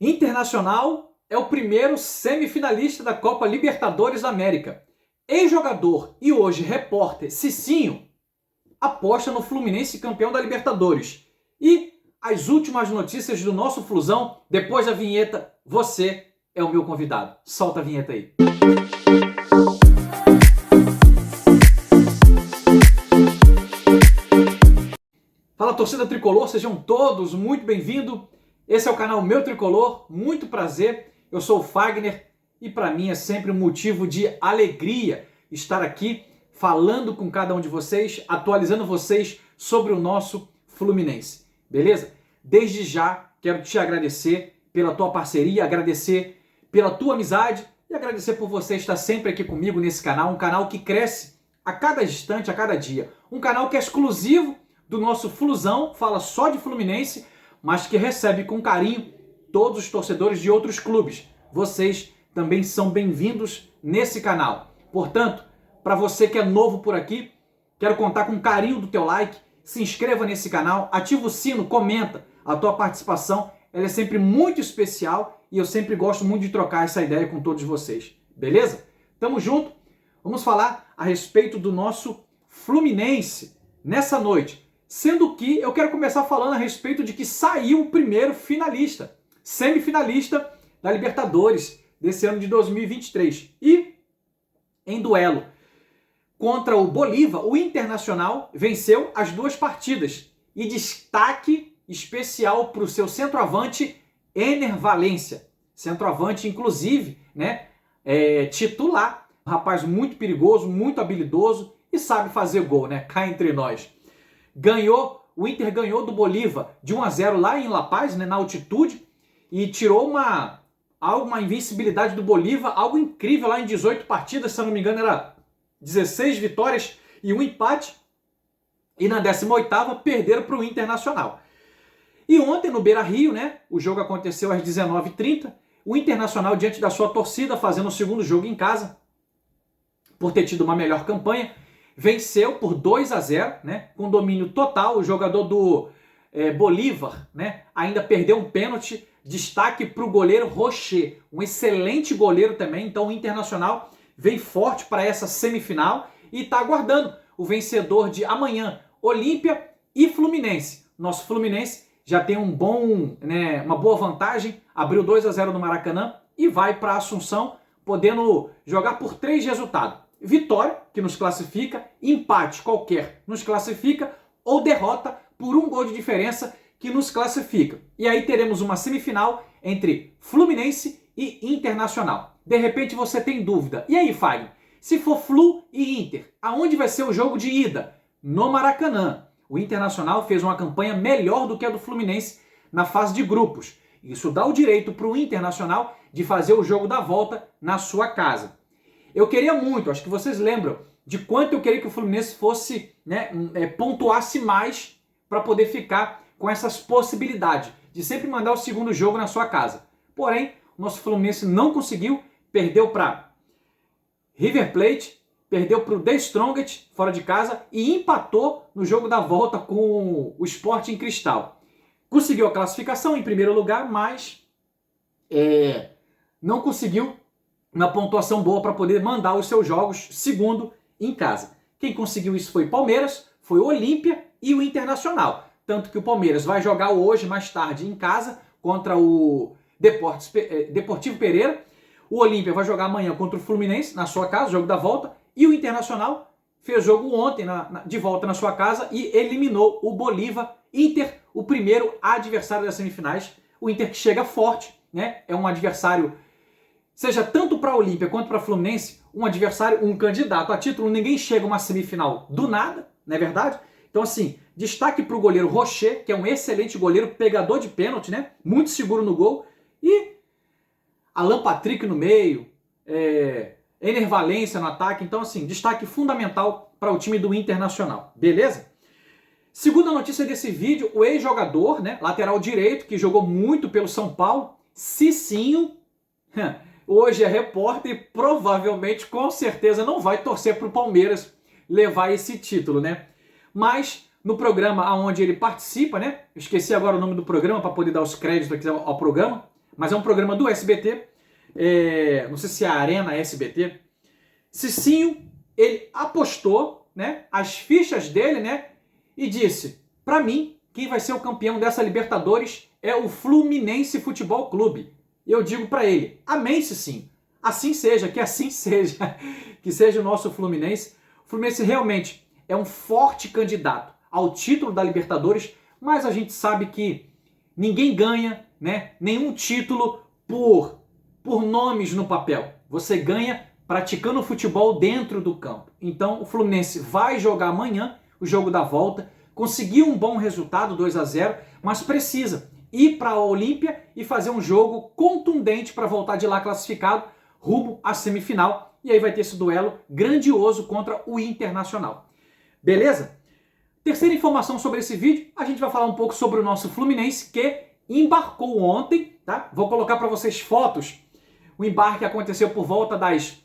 Internacional é o primeiro semifinalista da Copa Libertadores da América. Ex-jogador e hoje repórter Cicinho aposta no Fluminense campeão da Libertadores. E as últimas notícias do nosso Flusão, depois da vinheta, você é o meu convidado. Solta a vinheta aí. Fala, torcida tricolor, sejam todos muito bem-vindos. Esse é o canal Meu Tricolor, muito prazer. Eu sou o Fagner e para mim é sempre um motivo de alegria estar aqui falando com cada um de vocês, atualizando vocês sobre o nosso Fluminense, beleza? Desde já quero te agradecer pela tua parceria, agradecer pela tua amizade e agradecer por você estar sempre aqui comigo nesse canal, um canal que cresce a cada instante, a cada dia, um canal que é exclusivo do nosso Flusão, fala só de Fluminense, mas que recebe com carinho todos os torcedores de outros clubes. Vocês também são bem-vindos nesse canal. Portanto, para você que é novo por aqui, quero contar com o carinho do teu like, se inscreva nesse canal, ativa o sino, comenta. A tua participação ela é sempre muito especial e eu sempre gosto muito de trocar essa ideia com todos vocês. Beleza? Tamo junto. Vamos falar a respeito do nosso Fluminense nessa noite. Sendo que eu quero começar falando a respeito de que saiu o primeiro finalista, semifinalista da Libertadores desse ano de 2023. E em duelo contra o Bolívar, o Internacional venceu as duas partidas. E destaque especial para o seu centroavante, Ener Valencia. Centroavante, inclusive, né, titular. Um rapaz muito perigoso, muito habilidoso e sabe fazer gol, né? Cá entre nós. O Inter ganhou do Bolívar de 1-0 lá em La Paz, né, na altitude, e tirou uma invencibilidade do Bolívar, algo incrível lá em 18 partidas, se eu não me engano era 16 vitórias e um empate, e na 18ª perderam para o Internacional. E ontem no Beira-Rio, né, o jogo aconteceu às 19h30, o Internacional diante da sua torcida, fazendo o segundo jogo em casa, por ter tido uma melhor campanha, venceu por 2-0, né, com domínio total. O jogador do Bolívar, né, ainda perdeu um pênalti. Destaque para o goleiro Rocher, um excelente goleiro também. Então o Internacional vem forte para essa semifinal e está aguardando o vencedor de amanhã, Olímpia e Fluminense. Nosso Fluminense já tem uma boa vantagem, abriu 2-0 no Maracanã e vai para Assunção, podendo jogar por 3 resultados. Vitória, que nos classifica, empate qualquer nos classifica, ou derrota por 1 gol de diferença que nos classifica. E aí teremos uma semifinal entre Fluminense e Internacional. De repente você tem dúvida. E aí, Fagner? Se for Flu e Inter, aonde vai ser o jogo de ida? No Maracanã. O Internacional fez uma campanha melhor do que a do Fluminense na fase de grupos. Isso dá o direito para o Internacional de fazer o jogo da volta na sua casa. Eu queria muito, acho que vocês lembram, de quanto eu queria que o Fluminense fosse, né, pontuasse mais para poder ficar com essas possibilidades de sempre mandar o segundo jogo na sua casa. Porém, o nosso Fluminense não conseguiu, perdeu para River Plate, perdeu para o The Strongest fora de casa e empatou no jogo da volta com o Sporting Cristal. Conseguiu a classificação em primeiro lugar, mas não conseguiu uma pontuação boa para poder mandar os seus jogos segundo em casa. Quem conseguiu isso foi o Palmeiras, foi o Olímpia e o Internacional. Tanto que o Palmeiras vai jogar hoje, mais tarde, em casa, contra o Deportivo Pereira. O Olímpia vai jogar amanhã contra o Fluminense, na sua casa, jogo da volta. E o Internacional fez jogo ontem, de volta na sua casa, e eliminou o Bolívar. Inter, o primeiro adversário das semifinais. O Inter que chega forte, né? É um adversário, seja tanto para a Olímpia quanto para a Fluminense, um adversário, um candidato a título. Ninguém chega a uma semifinal do nada, não é verdade? Então, assim, destaque para o goleiro Rocher, que é um excelente goleiro, pegador de pênalti, né? Muito seguro no gol. E Alan Patrick no meio, Ener Valencia no ataque. Então, assim, destaque fundamental para o time do Internacional. Beleza? Segunda notícia desse vídeo, o ex-jogador, né, lateral direito, que jogou muito pelo São Paulo, Cicinho, hoje é repórter e provavelmente, com certeza, não vai torcer para o Palmeiras levar esse título, né? Mas no programa onde ele participa, né? Eu esqueci agora o nome do programa para poder dar os créditos aqui ao programa, mas é um programa do SBT, não sei se é a Arena SBT. Cicinho, ele apostou, né, as fichas dele, né, e disse, para mim, quem vai ser o campeão dessa Libertadores é o Fluminense Futebol Clube. E eu digo para ele, amém, Cicinho, assim seja, que assim seja, que seja o nosso Fluminense. O Fluminense realmente é um forte candidato ao título da Libertadores, mas a gente sabe que ninguém ganha, né, nenhum título por nomes no papel. Você ganha praticando futebol dentro do campo. Então o Fluminense vai jogar amanhã o jogo da volta, conseguiu um bom resultado, 2-0, mas precisa ir para a Olímpia e fazer um jogo contundente para voltar de lá classificado rumo à semifinal. E aí vai ter esse duelo grandioso contra o Internacional. Beleza? Terceira informação sobre esse vídeo, a gente vai falar um pouco sobre o nosso Fluminense que embarcou ontem, tá? Vou colocar para vocês fotos. O embarque aconteceu por volta das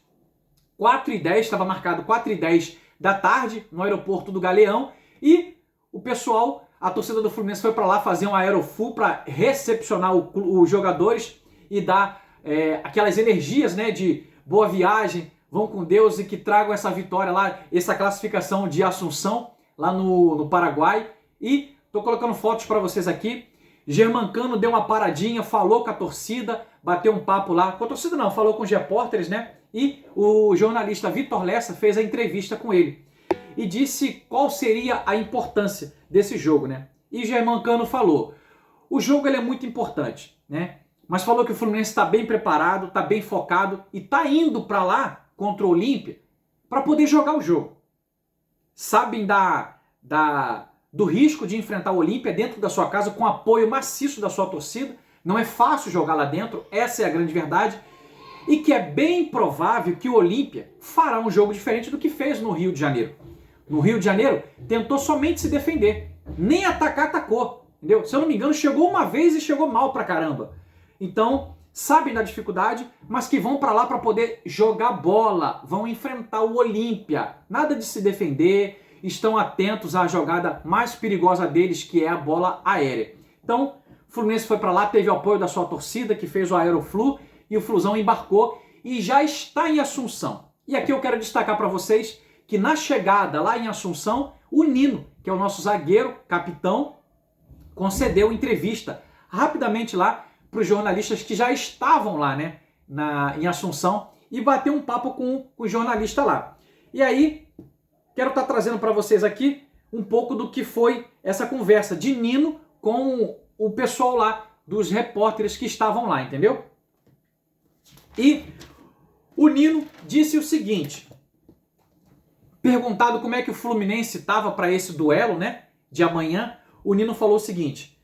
4h10, estava marcado 4h10 da tarde no aeroporto do Galeão e o pessoal, a torcida do Fluminense foi para lá fazer um aerofull para recepcionar os jogadores e dar aquelas energias, né, de boa viagem, vão com Deus e que tragam essa vitória lá, essa classificação de Assunção lá no Paraguai. E tô colocando fotos para vocês aqui. Germancano deu uma paradinha, falou com a torcida, bateu um papo lá, com a torcida não, falou com os repórteres, né? E o jornalista Vitor Lessa fez a entrevista com ele e disse qual seria a importância desse jogo, né? E Germancano falou, o jogo ele é muito importante, né? Mas falou que o Fluminense está bem preparado, está bem focado e está indo para lá contra o Olímpia para poder jogar o jogo. Sabem do risco de enfrentar o Olímpia dentro da sua casa com apoio maciço da sua torcida. Não é fácil jogar lá dentro, essa é a grande verdade. E que é bem provável que o Olímpia fará um jogo diferente do que fez no Rio de Janeiro. No Rio de Janeiro, tentou somente se defender. Nem atacar, atacou. Entendeu? Se eu não me engano, chegou uma vez e chegou mal pra caramba. Então, sabem da dificuldade, mas que vão para lá para poder jogar bola. Vão enfrentar o Olímpia. Nada de se defender. Estão atentos à jogada mais perigosa deles, que é a bola aérea. Então, o Fluminense foi para lá, teve o apoio da sua torcida, que fez o Aeroflu, e o Flusão embarcou e já está em Assunção. E aqui eu quero destacar para vocês que na chegada lá em Assunção, o Nino, que é o nosso zagueiro, capitão, concedeu entrevista rapidamente lá para os jornalistas que já estavam lá, né, em Assunção, e bateu um papo com o jornalista lá. E aí, quero estar trazendo para vocês aqui um pouco do que foi essa conversa de Nino com o pessoal lá, dos repórteres que estavam lá, entendeu? E o Nino disse o seguinte, perguntado como é que o Fluminense estava para esse duelo, né, de amanhã, o Nino falou o seguinte,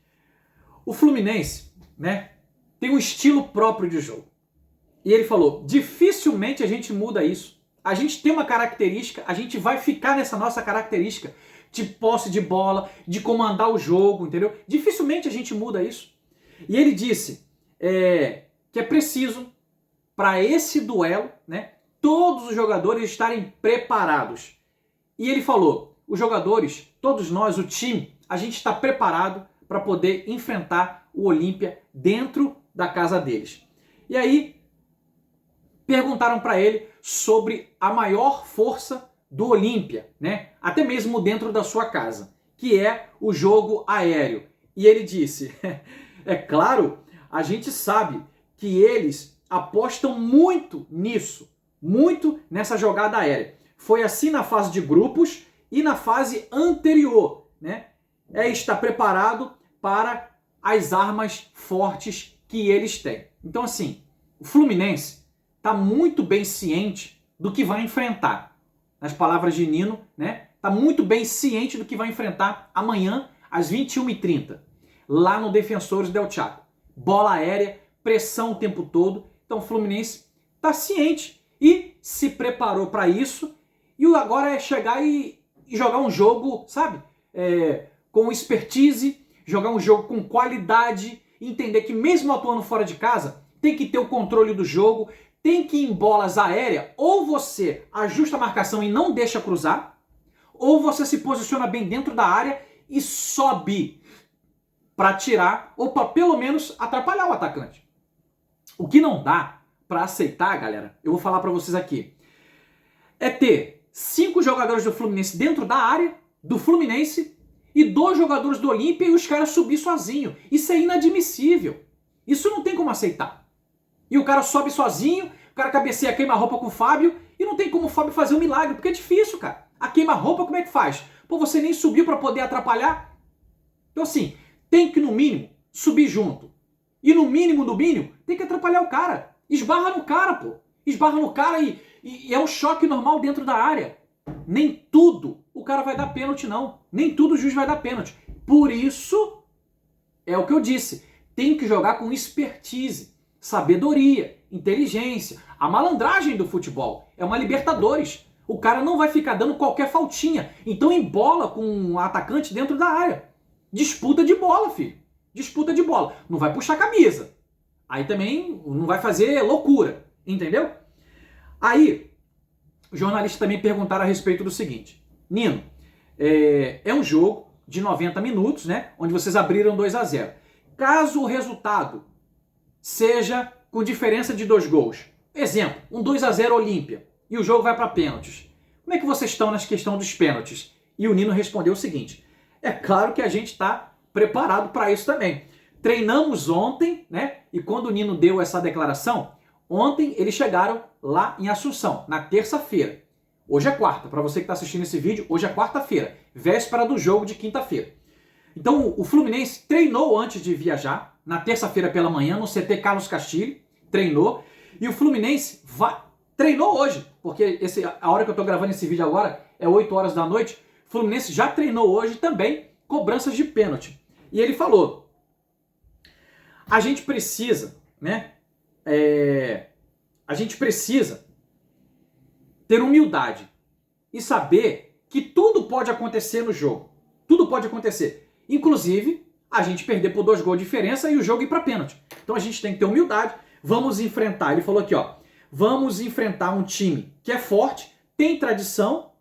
o Fluminense, né, tem um estilo próprio de jogo. E ele falou, dificilmente a gente muda isso. A gente tem uma característica, a gente vai ficar nessa nossa característica de posse de bola, de comandar o jogo, entendeu? Dificilmente a gente muda isso. E ele disse que é preciso, para esse duelo, né, todos os jogadores estarem preparados. E ele falou, os jogadores, todos nós, o time, a gente está preparado para poder enfrentar o Olímpia dentro da casa deles. E aí, perguntaram para ele sobre a maior força do Olímpia, né? Até mesmo dentro da sua casa, que é o jogo aéreo. E ele disse, é claro, a gente sabe que eles apostam muito nisso, muito nessa jogada aérea. Foi assim na fase de grupos e na fase anterior, né? É estar preparado para as armas fortes que eles têm. Então assim, o Fluminense está muito bem ciente do que vai enfrentar. Nas palavras de Nino, né? Está muito bem ciente do que vai enfrentar amanhã às 21h30, lá no Defensores del Chaco. Bola aérea, pressão o tempo todo. Então o Fluminense está ciente e se preparou para isso. E agora é chegar e jogar um jogo, sabe? Com expertise, jogar um jogo com qualidade, entender que mesmo atuando fora de casa, tem que ter o controle do jogo, tem que ir em bolas aéreas, ou você ajusta a marcação e não deixa cruzar, ou você se posiciona bem dentro da área e sobe para tirar, ou para pelo menos atrapalhar o atacante. O que não dá para aceitar, galera, eu vou falar para vocês aqui, é ter 5 jogadores do Fluminense dentro da área do Fluminense e 2 jogadores do Olímpia e os caras subir sozinho. Isso é inadmissível. Isso não tem como aceitar. E o cara sobe sozinho, o cara cabeceia, queima-roupa com o Fábio e não tem como o Fábio fazer um milagre, porque é difícil, cara. A queima-roupa como é que faz? Pô, você nem subiu para poder atrapalhar. Então assim, tem que no mínimo subir junto. E no mínimo, tem que atrapalhar o cara. Esbarra no cara, pô. Esbarra no cara e é um choque normal dentro da área. Nem tudo o cara vai dar pênalti, não. Nem tudo o juiz vai dar pênalti. Por isso, é o que eu disse, tem que jogar com expertise, sabedoria, inteligência. A malandragem do futebol é uma Libertadores. O cara não vai ficar dando qualquer faltinha. Então embola com um atacante dentro da área. Disputa de bola, filho. Disputa de bola. Não vai puxar camisa. Aí também não vai fazer loucura. Entendeu? Aí, os jornalistas também perguntaram a respeito do seguinte. Nino, é um jogo de 90 minutos, né? Onde vocês abriram 2-0. Caso o resultado seja com diferença de 2 gols. Exemplo, um 2-0 Olímpia. E o jogo vai para pênaltis. Como é que vocês estão na questão dos pênaltis? E o Nino respondeu o seguinte. É claro que a gente está preparado para isso também. Treinamos ontem, né? E quando o Nino deu essa declaração, ontem eles chegaram lá em Assunção, na terça-feira. Hoje é quarta, para você que está assistindo esse vídeo, hoje é quarta-feira, véspera do jogo de quinta-feira. Então o Fluminense treinou antes de viajar, na terça-feira pela manhã, no CT Carlos Castilho, treinou, e o Fluminense treinou hoje, porque a hora que eu estou gravando esse vídeo agora é 8 horas da noite, o Fluminense já treinou hoje também cobranças de pênalti. E ele falou, a gente precisa, né, a gente precisa ter humildade e saber que tudo pode acontecer no jogo. Tudo pode acontecer. Inclusive, a gente perder por 2 gols de diferença e o jogo ir para pênalti. Então a gente tem que ter humildade. Vamos enfrentar, ele falou aqui, ó, vamos enfrentar um time que é forte, tem tradição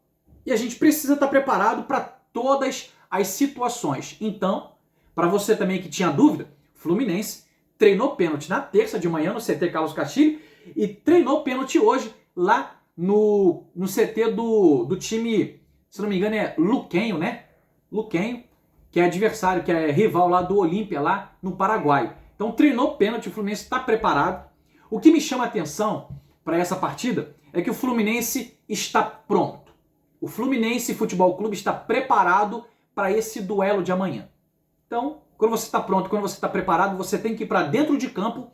e a gente precisa estar preparado para todas as situações. Então, para você também que tinha dúvida, Fluminense treinou pênalti na terça de manhã no CT Carlos Castilho e treinou pênalti hoje lá no CT do time, se não me engano é Luquenho, né? Luquenho, que é adversário, que é rival lá do Olímpia, lá no Paraguai. Então treinou pênalti, o Fluminense está preparado. O que me chama a atenção para essa partida é que o Fluminense está pronto. O Fluminense Futebol Clube está preparado para esse duelo de amanhã. Então, quando você está pronto, quando você está preparado, você tem que ir para dentro de campo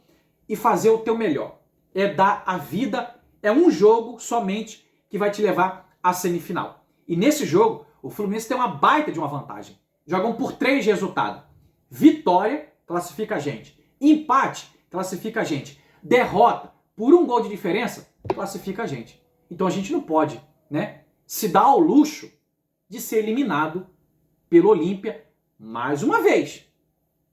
e fazer o teu melhor. É dar a vida, é um jogo somente que vai te levar à semifinal. E nesse jogo, o Fluminense tem uma baita de uma vantagem. Jogam por 3 resultados. Vitória, classifica a gente. Empate, classifica a gente. Derrota, por 1 gol de diferença, classifica a gente. Então a gente não pode, né, se dar ao luxo de ser eliminado pelo Olímpia mais uma vez.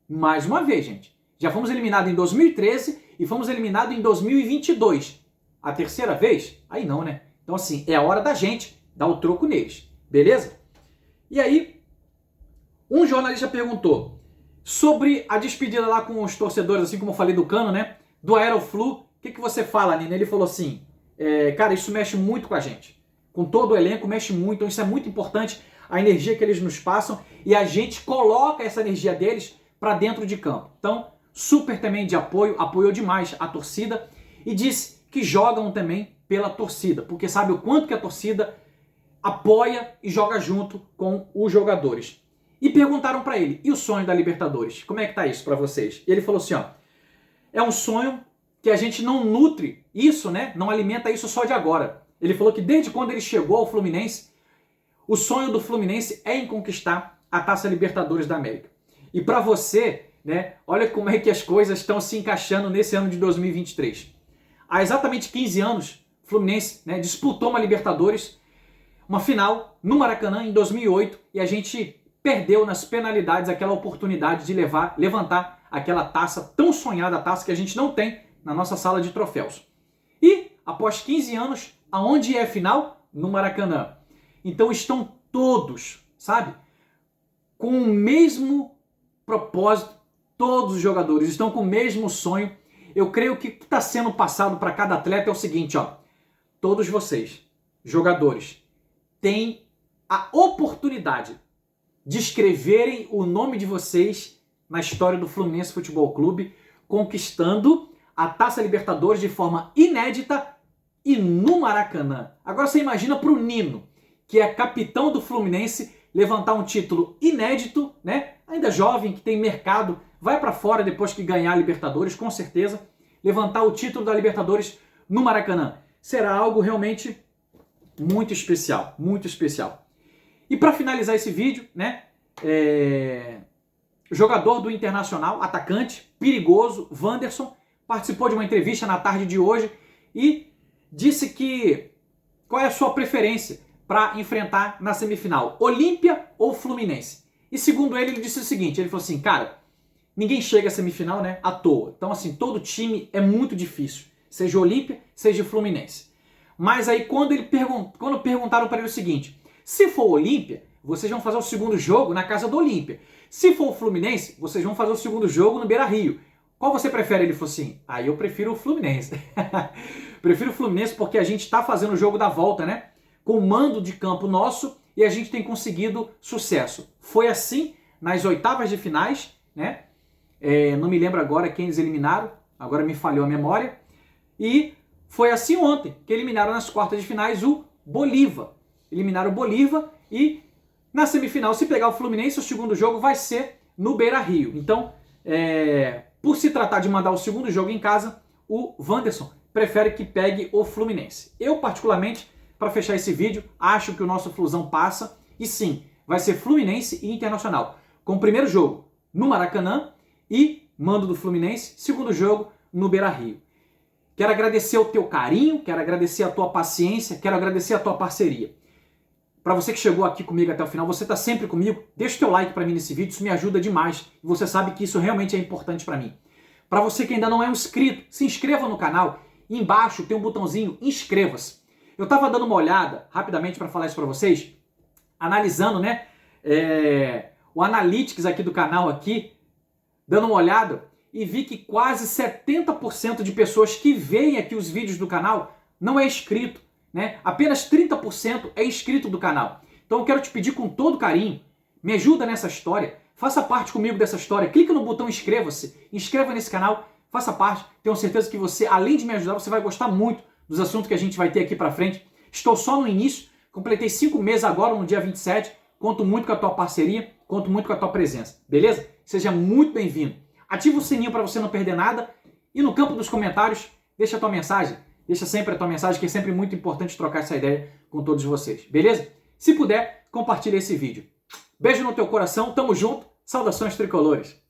Mais uma vez, gente. Já fomos eliminados em 2013 e fomos eliminados em 2022. A terceira vez? Aí não, né? Então assim, é a hora da gente dar o troco neles. Beleza? E aí, um jornalista perguntou sobre a despedida lá com os torcedores, assim como eu falei do Cano, né? Do Aeroflu. O que você fala, Nina? Ele falou assim, cara, isso mexe muito com a gente. Com todo o elenco, mexe muito. Então isso é muito importante, a energia que eles nos passam. E a gente coloca essa energia deles para dentro de campo. Então, super também de apoio, apoiou demais a torcida. E disse que jogam também pela torcida. Porque sabe o quanto que a torcida apoia e joga junto com os jogadores. E perguntaram para ele, e o sonho da Libertadores? Como é que tá isso para vocês? E ele falou assim, ó, é um sonho que a gente não nutre isso, né? Não alimenta isso só de agora. Ele falou que desde quando ele chegou ao Fluminense, o sonho do Fluminense é em conquistar a Taça Libertadores da América. E para você, né, olha como é que as coisas estão se encaixando nesse ano de 2023. Há exatamente 15 anos, o Fluminense, né, disputou uma Libertadores, uma final no Maracanã em 2008 e a gente perdeu nas penalidades aquela oportunidade de levantar aquela taça, tão sonhada taça que a gente não tem na nossa sala de troféus. E após 15 anos, aonde é a final? No Maracanã. Então estão todos, sabe, com o mesmo propósito, todos os jogadores estão com o mesmo sonho Eu creio que o que está sendo passado para cada atleta é o seguinte, ó. Todos vocês, jogadores, têm a oportunidade de escreverem o nome de vocês na história do Fluminense Futebol Clube, conquistando a Taça Libertadores de forma inédita e no Maracanã. Agora você imagina para o Nino, que é capitão do Fluminense, levantar um título inédito, né? Ainda jovem, que tem mercado, vai para fora depois que ganhar a Libertadores, com certeza, levantar o título da Libertadores no Maracanã. Será algo realmente muito especial, muito especial. E para finalizar esse vídeo, né? Jogador do Internacional, atacante, perigoso, Wanderson, participou de uma entrevista na tarde de hoje e disse que qual é a sua preferência para enfrentar na semifinal, Olímpia ou Fluminense. E segundo ele disse o seguinte, ele falou assim, cara, ninguém chega à semifinal, né, à toa. Então assim, todo time é muito difícil, seja Olímpia, seja Fluminense. Mas aí quando perguntaram para ele o seguinte, se for Olímpia, vocês vão fazer o segundo jogo na casa do Olímpia. Se for o Fluminense, vocês vão fazer o segundo jogo no Beira-Rio. Qual você prefere? Ele falou assim, aí eu prefiro o Fluminense. Prefiro o Fluminense porque a gente está fazendo o jogo da volta, né? Com o mando de campo nosso e a gente tem conseguido sucesso. Foi assim nas oitavas de finais, né? Não me lembro agora quem eles eliminaram, agora me falhou a memória. E foi assim ontem, que eliminaram nas quartas de finais o Bolívar. Eliminaram o Bolívar e na semifinal, se pegar o Fluminense, o segundo jogo vai ser no Beira-Rio. Então, por se tratar de mandar o segundo jogo em casa, o Wanderson prefere que pegue o Fluminense. Eu, particularmente, para fechar esse vídeo, acho que o nosso Flusão passa. E sim, vai ser Fluminense e Internacional. Com o primeiro jogo no Maracanã e mando do Fluminense, segundo jogo no Beira-Rio. Quero agradecer o teu carinho, quero agradecer a tua paciência, quero agradecer a tua parceria. Para você que chegou aqui comigo até o final, você está sempre comigo, deixa o teu like para mim nesse vídeo, isso me ajuda demais. E você sabe que isso realmente é importante para mim. Para você que ainda não é um inscrito, se inscreva no canal. Embaixo tem um botãozinho inscreva-se. Eu estava dando uma olhada, rapidamente para falar isso para vocês, analisando, né, o Analytics aqui do canal aqui, dando uma olhada e vi que quase 70% de pessoas que veem aqui os vídeos do canal não é inscrito, né? Apenas 30% é inscrito do canal. Então eu quero te pedir com todo carinho, me ajuda nessa história, faça parte comigo dessa história, clica no botão inscreva-se, inscreva nesse canal, faça parte, tenho certeza que você, além de me ajudar, você vai gostar muito dos assuntos que a gente vai ter aqui pra frente. Estou só no início, completei 5 meses agora, no dia 27, conto muito com a tua parceria, conto muito com a tua presença, beleza? Seja muito bem-vindo. Ativa o sininho para você não perder nada e no campo dos comentários, deixa a tua mensagem, deixa sempre a tua mensagem, que é sempre muito importante trocar essa ideia com todos vocês, beleza? Se puder, compartilha esse vídeo. Beijo no teu coração, tamo junto, saudações tricolores!